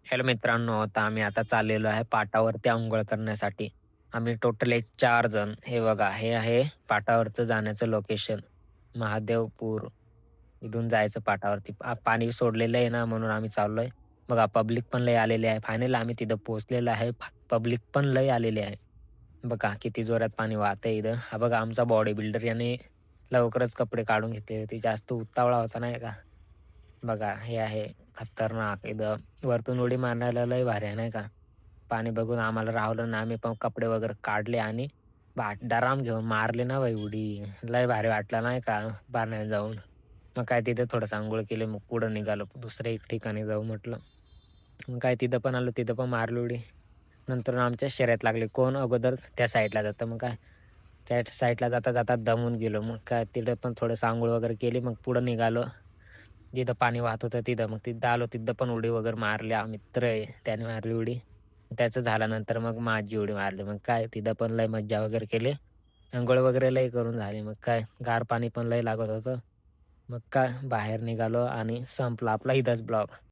Hello मित्रांनो, आता आम्ही चाललेलो आहे पाटावरती अंघोळ करण्यासाठी. आम्ही टोटल एक 4 जण. हे बघा, हे आहे पाटावरचं जाण्याचं लोकेशन. महादेवपूर. इथून जायचं पाटावरती. पाणी सोडलेलं आहे ना, म्हणून आम्ही चाललोय. बघा, पब्लिक पण लय आलेली आहे. फायनली आम्ही तिथं पोहोचलेलो आहे. पब्लिक पण लय आलेली आहे. बघा, किती जोरात पाणी वाहतंय इथं. हा बघा, आमचा बॉडी बिल्डर याने लवकरच कपडे काढून घेतले होते. जास्त उतावळा होता नाही का. बघा, हे आहे खतरनाक. इथं वरतून उडी मारायला लय भारी आहे नाही का. पाणी बघून आम्हाला राहवलं नाही. आम्ही पण कपडे वगैरे काढले आणि डराम घेऊन मारली ना भाई उडी. लय भारी वाटलं नाही का पाण्यात जाऊन. मग काय तिथे थोडंसं अंघोळ केली. मग पुढे निघालो. दुसऱ्या एक ठिकाणी जाऊ म्हटलं. मग काय तिथं पण आलो. तिथं पण मारली उडी. नंतर आमच्या शर्यत लागली. कोण अगोदर त्या साईडला जातं. मग काय त्या साईडला जाता दमून गेलो. मग काय तिथं पण थोडंसं अंघोळ वगैरे केली. मग पुढे निघालो. जिथं पाणी वाहत होतं तिथं. मग तिथं आलो. तिथं पण उडी वगैरे मारली. मित्र आहे त्याने मारली उडी. त्याचं झाल्यानंतर मग माझी उडी मारली. मग काय तिथं पण लय मज्जा वगैरे केली. अंघोळ वगैरे लय करून झाली. मग काय गार पाणी पण लय लागत होतं. मग काय बाहेर निघालो आणि संपला आपला इथंच ब्लॉग.